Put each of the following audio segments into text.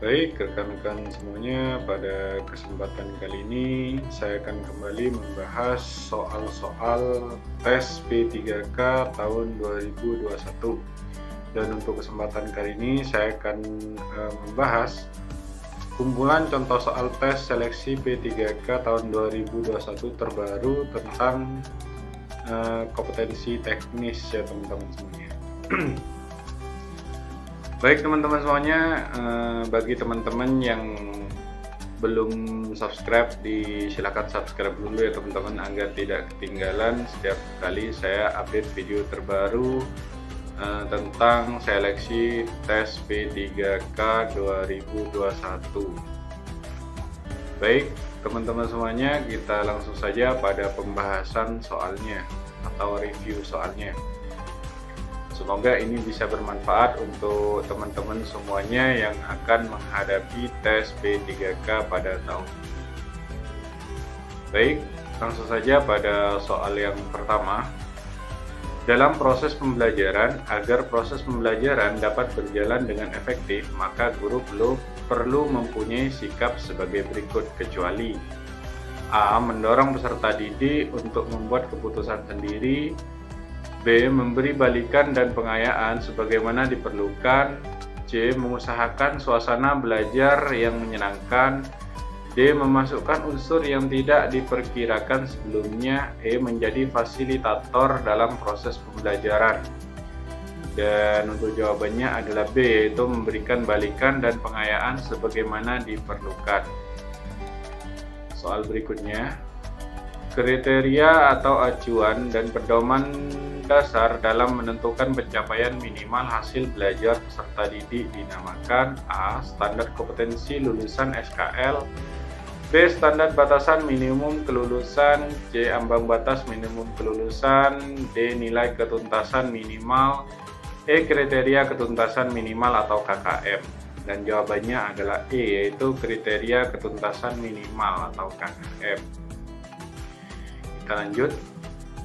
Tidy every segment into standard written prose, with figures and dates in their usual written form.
Baik, rekan-rekan semuanya, pada kesempatan kali ini saya akan kembali membahas soal-soal tes P3K tahun 2021. Dan untuk kesempatan kali ini saya akan membahas kumpulan contoh soal tes seleksi P3K tahun 2021 terbaru tentang kompetensi teknis ya teman-teman semuanya. Baik teman-teman semuanya, bagi teman-teman yang belum subscribe, silakan subscribe dulu ya teman-teman agar tidak ketinggalan setiap kali saya update video terbaru tentang seleksi tes P3K 2021. Baik teman-teman semuanya, kita langsung saja pada pembahasan soalnya atau review soalnya. Semoga ini bisa bermanfaat untuk teman-teman semuanya yang akan menghadapi tes P3K pada tahun ini. Baik, langsung saja pada soal yang pertama. Dalam proses pembelajaran, agar proses pembelajaran dapat berjalan dengan efektif, maka guru perlu mempunyai sikap sebagai berikut, kecuali A. Mendorong peserta didik untuk membuat keputusan sendiri, B. Memberi balikan dan pengayaan sebagaimana diperlukan, C. Mengusahakan suasana belajar yang menyenangkan, D. Memasukkan unsur yang tidak diperkirakan sebelumnya, E. Menjadi fasilitator dalam proses pembelajaran. Dan untuk jawabannya adalah B, yaitu memberikan balikan dan pengayaan sebagaimana diperlukan. Soal berikutnya, kriteria atau acuan dan pedoman dasar dalam menentukan pencapaian minimal hasil belajar peserta didik dinamakan A. Standar kompetensi lulusan SKL, B. Standar batasan minimum kelulusan, C. Ambang batas minimum kelulusan, D. Nilai ketuntasan minimal, E. Kriteria ketuntasan minimal atau KKM. Dan jawabannya adalah E, yaitu kriteria ketuntasan minimal atau KKM. Kita lanjut.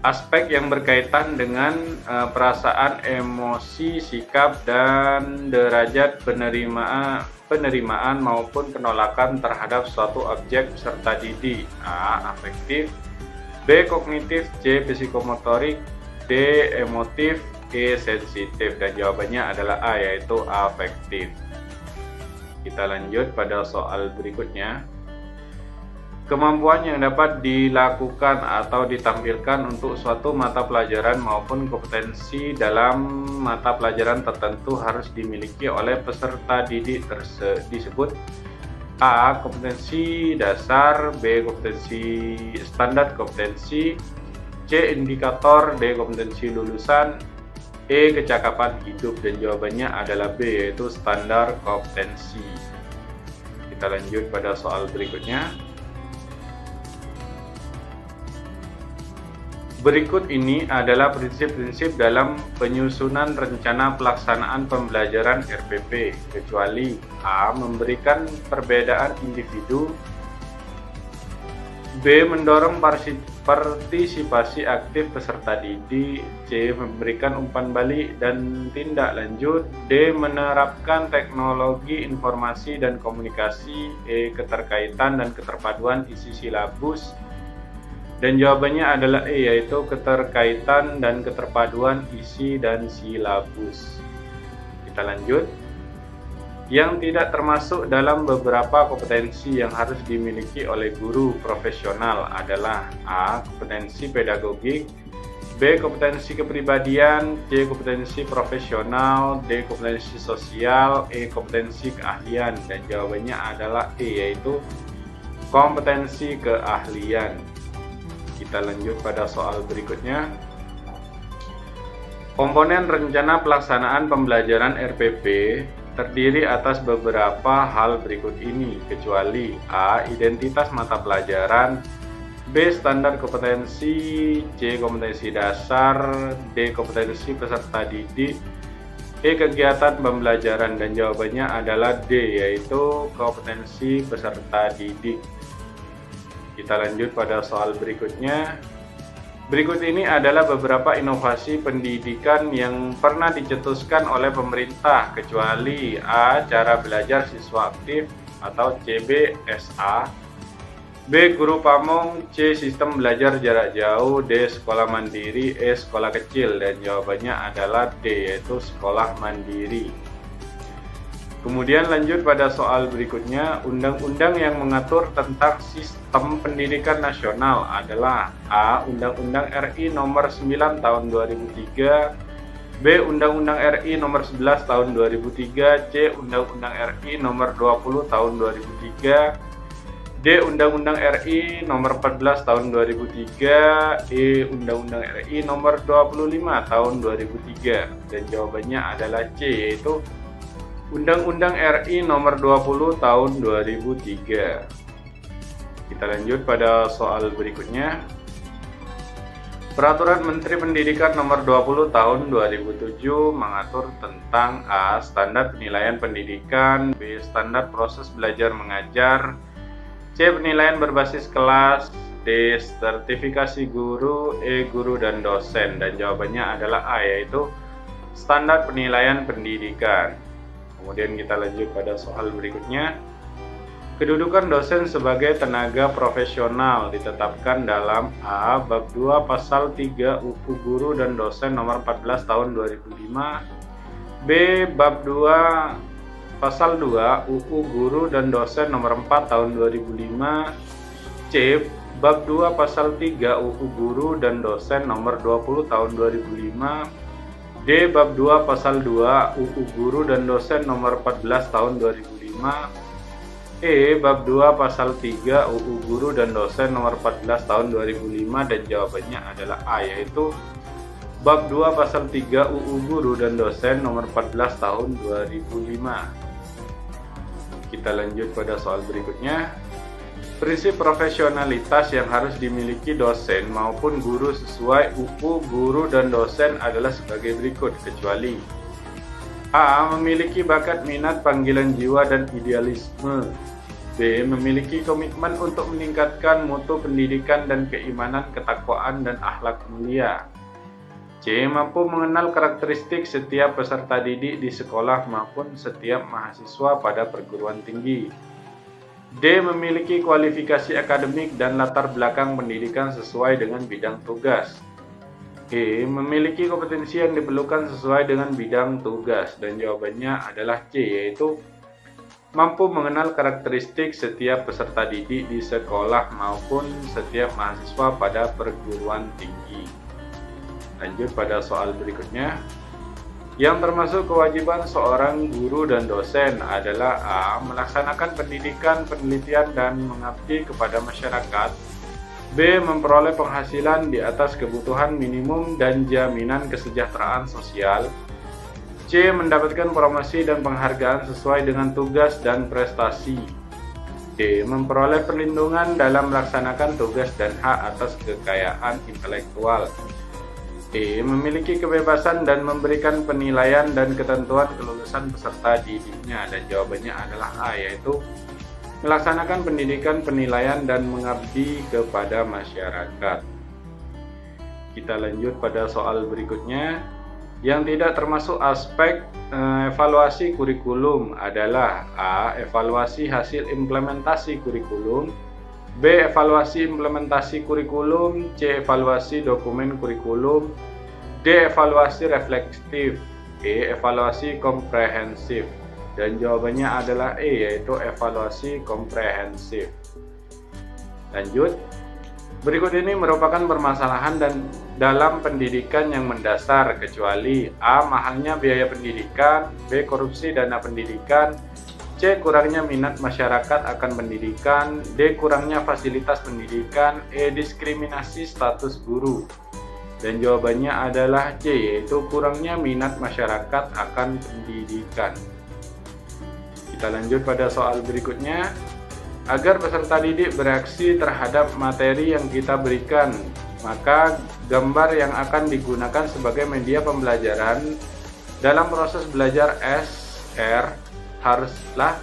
Aspek yang berkaitan dengan perasaan, emosi, sikap, dan derajat penerimaan maupun penolakan terhadap suatu objek peserta didik. A. Afektif, B. Kognitif, C. Psikomotorik, D. Emotif, E. Sensitif. Dan jawabannya adalah A, yaitu afektif. Kita lanjut pada soal berikutnya. Kemampuan yang dapat dilakukan atau ditampilkan untuk suatu mata pelajaran maupun kompetensi dalam mata pelajaran tertentu harus dimiliki oleh peserta didik disebut A. Kompetensi dasar, B. Kompetensi standar kompetensi, C. Indikator, D. Kompetensi lulusan, E. Kecakapan hidup. Dan jawabannya adalah B, yaitu standar kompetensi. Kita lanjut pada soal berikutnya. Berikut ini adalah prinsip-prinsip dalam penyusunan rencana pelaksanaan pembelajaran RPP, kecuali A. Memberikan perbedaan individu, B. Mendorong partisipasi aktif peserta didik, C. Memberikan umpan balik dan tindak lanjut, D. Menerapkan teknologi informasi dan komunikasi, E. Keterkaitan dan keterpaduan isi silabus. Dan jawabannya adalah E, yaitu keterkaitan dan keterpaduan isi dan silabus. Kita lanjut. Yang tidak termasuk dalam beberapa kompetensi yang harus dimiliki oleh guru profesional adalah A. Kompetensi pedagogik, B. Kompetensi kepribadian, C. Kompetensi profesional, D. Kompetensi sosial, E. Kompetensi keahlian. Dan jawabannya adalah E, yaitu kompetensi keahlian. Kita lanjut pada soal berikutnya. Komponen rencana pelaksanaan pembelajaran RPP terdiri atas beberapa hal berikut ini, kecuali A. Identitas mata pelajaran, B. Standar kompetensi, C. Kompetensi dasar, D. Kompetensi peserta didik, E. Kegiatan pembelajaran. Dan jawabannya adalah D, yaitu kompetensi peserta didik. Kita lanjut pada soal berikutnya. Berikut ini adalah beberapa inovasi pendidikan yang pernah dicetuskan oleh pemerintah, kecuali A. Cara belajar siswa aktif atau CBSA, B. Guru pamong, C. Sistem belajar jarak jauh, D. Sekolah mandiri, E. Sekolah kecil. Dan jawabannya adalah D, yaitu sekolah mandiri. Kemudian lanjut pada soal berikutnya, undang-undang yang mengatur tentang sistem pendidikan nasional adalah A. Undang-Undang RI Nomor 9 Tahun 2003, B. Undang-Undang RI Nomor 11 Tahun 2003, C. Undang-Undang RI Nomor 20 Tahun 2003, D. Undang-Undang RI Nomor 14 Tahun 2003, E. Undang-Undang RI Nomor 25 Tahun 2003. Dan jawabannya adalah C, yaitu Undang-Undang RI Nomor 20 Tahun 2003. Kita lanjut pada soal berikutnya. Peraturan Menteri Pendidikan Nomor 20 Tahun 2007 mengatur tentang A. Standar penilaian pendidikan, B. Standar proses belajar mengajar, C. Penilaian berbasis kelas, D. Sertifikasi guru, E. Guru dan dosen. Dan jawabannya adalah A, yaitu Standar penilaian pendidikan. Kemudian kita lanjut pada soal berikutnya. Kedudukan dosen sebagai tenaga profesional ditetapkan dalam A. Bab 2 Pasal 3 UU Guru dan Dosen Nomor 14 Tahun 2005, B. Bab 2 Pasal 2 UU Guru dan Dosen Nomor 4 Tahun 2005, C. Bab 2 Pasal 3 UU Guru dan Dosen Nomor 20 Tahun 2005, D. Bab 2 Pasal 2 UU Guru dan Dosen Nomor 14 Tahun 2005, E. Bab 2 Pasal 3 UU Guru dan Dosen Nomor 14 Tahun 2005. Dan jawabannya adalah A, yaitu Bab 2 Pasal 3 UU Guru dan Dosen Nomor 14 Tahun 2005. Kita lanjut pada soal berikutnya. Prinsip profesionalitas yang harus dimiliki dosen maupun guru sesuai UU Guru dan Dosen adalah sebagai berikut, kecuali A. Memiliki bakat minat panggilan jiwa dan idealisme, B. Memiliki komitmen untuk meningkatkan mutu pendidikan dan keimanan, ketakwaan, dan akhlak mulia, C. Mampu mengenal karakteristik setiap peserta didik di sekolah maupun setiap mahasiswa pada perguruan tinggi, D. Memiliki kualifikasi akademik dan latar belakang pendidikan sesuai dengan bidang tugas, E. Memiliki kompetensi yang diperlukan sesuai dengan bidang tugas. Dan jawabannya adalah C, yaitu mampu mengenal karakteristik setiap peserta didik di sekolah maupun setiap mahasiswa pada perguruan tinggi. Lanjut pada soal berikutnya. Yang termasuk kewajiban seorang guru dan dosen adalah A. Melaksanakan pendidikan, penelitian, dan mengabdi kepada masyarakat, B. Memperoleh penghasilan di atas kebutuhan minimum dan jaminan kesejahteraan sosial, C. Mendapatkan promosi dan penghargaan sesuai dengan tugas dan prestasi, D. Memperoleh perlindungan dalam melaksanakan tugas dan hak atas kekayaan intelektual, E. Memiliki kebebasan dan memberikan penilaian dan ketentuan kelulusan peserta didiknya. Dan jawabannya adalah A, yaitu melaksanakan pendidikan, penilaian, dan mengabdi kepada masyarakat. Kita lanjut pada soal berikutnya. Yang tidak termasuk aspek evaluasi kurikulum adalah A. Evaluasi hasil implementasi kurikulum, B. Evaluasi implementasi kurikulum, C. Evaluasi dokumen kurikulum, D. Evaluasi reflektif, E. Evaluasi komprehensif. Dan jawabannya adalah E, yaitu evaluasi komprehensif. Lanjut. Berikut ini merupakan permasalahan dalam pendidikan yang mendasar, kecuali A. Mahalnya biaya pendidikan, B. Korupsi dana pendidikan, C. Kurangnya minat masyarakat akan pendidikan, D. Kurangnya fasilitas pendidikan, E. Diskriminasi status guru. Dan jawabannya adalah C, yaitu kurangnya minat masyarakat akan pendidikan. Kita lanjut pada soal berikutnya. Agar peserta didik bereaksi terhadap materi yang kita berikan, maka gambar yang akan digunakan sebagai media pembelajaran dalam proses belajar SR haruslah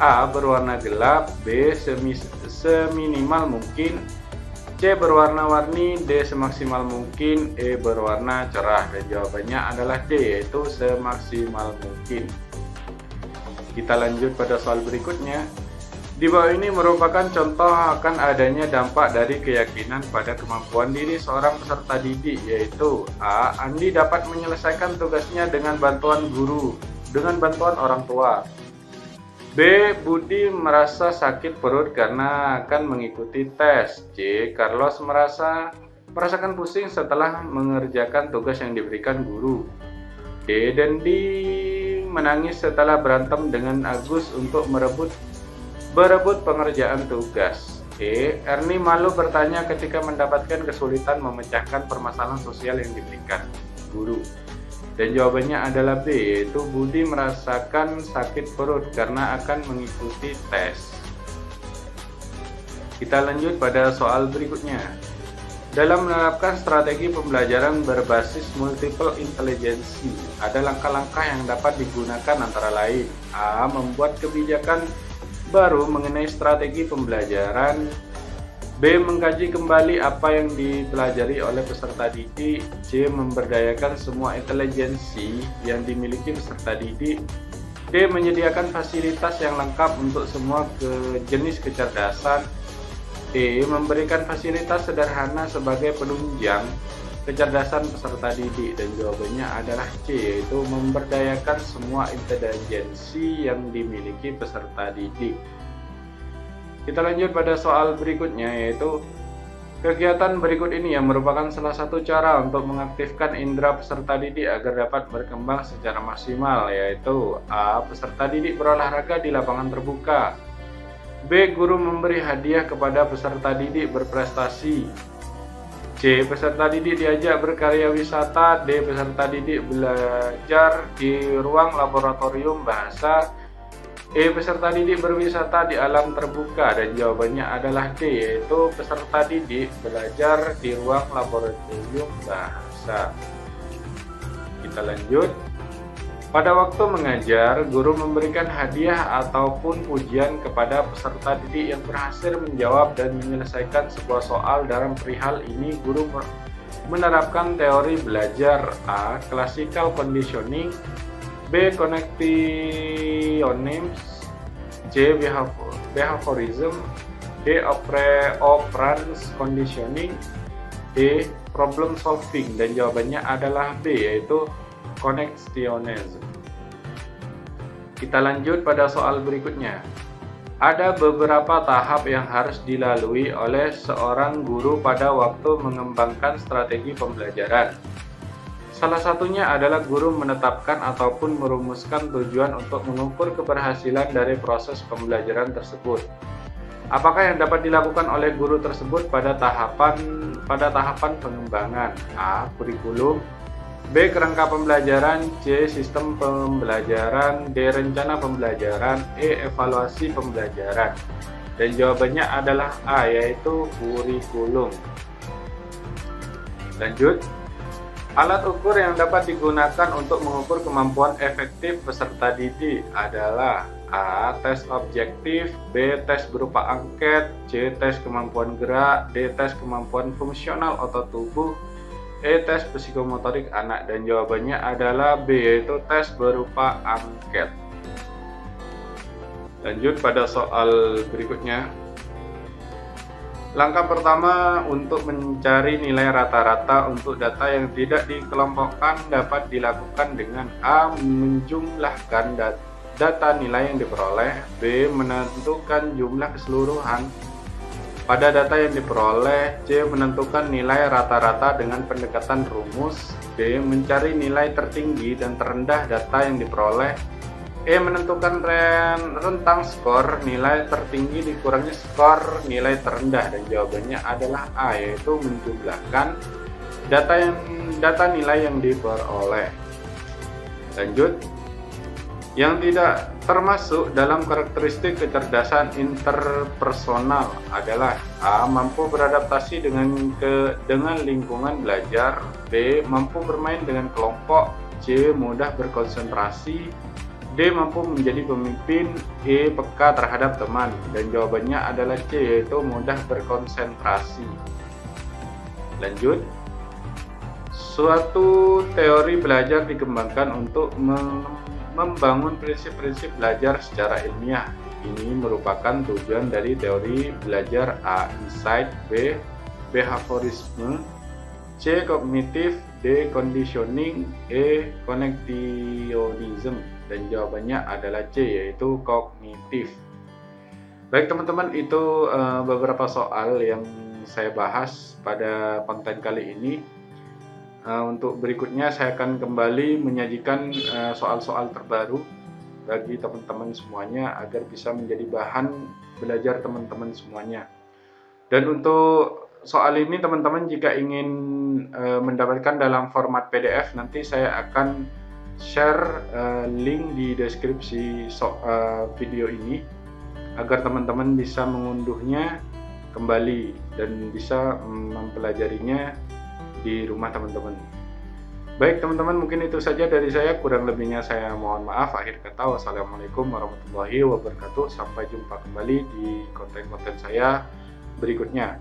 A. Berwarna gelap, B. Seminimal mungkin, C. Berwarna-warni, D. Semaksimal mungkin, E. Berwarna cerah. Dan jawabannya adalah D, yaitu semaksimal mungkin. Kita lanjut pada soal berikutnya. Di bawah ini merupakan contoh akan adanya dampak dari keyakinan pada kemampuan diri seorang peserta didik, yaitu A. Andi dapat menyelesaikan tugasnya dengan bantuan guru, dengan bantuan orang tua. B. Budi merasa sakit perut karena akan mengikuti tes. C. Carlos merasakan pusing setelah mengerjakan tugas yang diberikan guru. D. Dendi menangis setelah berantem dengan Agus untuk berebut pengerjaan tugas. E. Ernie malu bertanya ketika mendapatkan kesulitan memecahkan permasalahan sosial yang diberikan guru. Dan jawabannya adalah B, yaitu Budi merasakan sakit perut karena akan mengikuti tes. Kita lanjut pada soal berikutnya. Dalam menerapkan strategi pembelajaran berbasis multiple intelligence, ada langkah-langkah yang dapat digunakan antara lain. A. Membuat kebijakan baru mengenai strategi pembelajaran. B. Mengkaji kembali apa yang dipelajari oleh peserta didik. C. Memberdayakan semua intelijensi yang dimiliki peserta didik. D. Menyediakan fasilitas yang lengkap untuk semua jenis kecerdasan. E. Memberikan fasilitas sederhana sebagai penunjang kecerdasan peserta didik. Dan jawabannya adalah C, yaitu memberdayakan semua intelijensi yang dimiliki peserta didik. Kita lanjut pada soal berikutnya, yaitu kegiatan berikut ini yang merupakan salah satu cara untuk mengaktifkan indera peserta didik agar dapat berkembang secara maksimal, yaitu A. Peserta didik berolahraga di lapangan terbuka. B. Guru memberi hadiah kepada peserta didik berprestasi. C. Peserta didik diajak berkarya wisata. D. Peserta didik belajar di ruang laboratorium bahasa. E. Peserta didik berwisata di alam terbuka. Dan jawabannya adalah D, yaitu peserta didik belajar di ruang laboratorium bahasa. Kita lanjut. Pada waktu mengajar, guru memberikan hadiah ataupun pujian kepada peserta didik yang berhasil menjawab dan menyelesaikan sebuah soal. Dalam perihal ini, guru menerapkan teori belajar. A. Classical conditioning. B. Connectionism. C. Behaviorism. D. Operance conditioning. D. Problem solving. Dan jawabannya adalah B, yaitu connectionism. Kita lanjut pada soal berikutnya. Ada beberapa tahap yang harus dilalui oleh seorang guru pada waktu mengembangkan strategi pembelajaran. Salah satunya adalah guru menetapkan ataupun merumuskan tujuan untuk mengukur keberhasilan dari proses pembelajaran tersebut. Apakah yang dapat dilakukan oleh guru tersebut pada tahapan pengembangan? A. Kurikulum. B. Kerangka pembelajaran. C. Sistem pembelajaran. D. Rencana pembelajaran. E. Evaluasi pembelajaran. Dan jawabannya adalah A, yaitu kurikulum. Lanjut. Alat ukur yang dapat digunakan untuk mengukur kemampuan efektif peserta didik adalah A. Tes objektif. B. Tes berupa angket. C. Tes kemampuan gerak. D. Tes kemampuan fungsional otot tubuh. E. Tes psikomotorik anak. Dan jawabannya adalah B, yaitu tes berupa angket. Lanjut pada soal berikutnya. Langkah pertama untuk mencari nilai rata-rata untuk data yang tidak dikelompokkan dapat dilakukan dengan A. Menjumlahkan data nilai yang diperoleh. B. Menentukan jumlah keseluruhan pada data yang diperoleh. C. Menentukan nilai rata-rata dengan pendekatan rumus. D. Mencari nilai tertinggi dan terendah data yang diperoleh. E. Menentukan rentang skor nilai tertinggi dikurangi skor nilai terendah. Dan jawabannya adalah A, yaitu menjumlahkan data nilai yang diperoleh. Lanjut. Yang tidak termasuk dalam karakteristik kecerdasan interpersonal adalah A. Mampu beradaptasi dengan lingkungan belajar. B. Mampu bermain dengan kelompok. C. Mudah berkonsentrasi. D. Mampu menjadi pemimpin. E. Peka terhadap teman. Dan jawabannya adalah C, yaitu mudah berkonsentrasi. Lanjut, suatu teori belajar dikembangkan untuk membangun prinsip-prinsip belajar secara ilmiah. Ini merupakan tujuan dari teori belajar: A. Insight, B. Behaviorisme, C. Cognitive, D. Conditioning, E. Connectionism. Dan jawabannya adalah C, yaitu kognitif. Baik teman-teman, itu beberapa soal yang saya bahas pada konten kali ini. Untuk berikutnya saya akan kembali menyajikan soal-soal terbaru bagi teman-teman semuanya agar bisa menjadi bahan belajar teman-teman semuanya. Dan untuk soal ini teman-teman jika ingin mendapatkan dalam format PDF, nanti saya akan share link di deskripsi video ini agar teman-teman bisa mengunduhnya kembali dan bisa mempelajarinya di rumah teman-teman. Baik teman-teman, mungkin itu saja dari saya, kurang lebihnya saya mohon maaf. Akhir kata, wassalamualaikum warahmatullahi wabarakatuh. Sampai jumpa kembali di konten-konten saya berikutnya.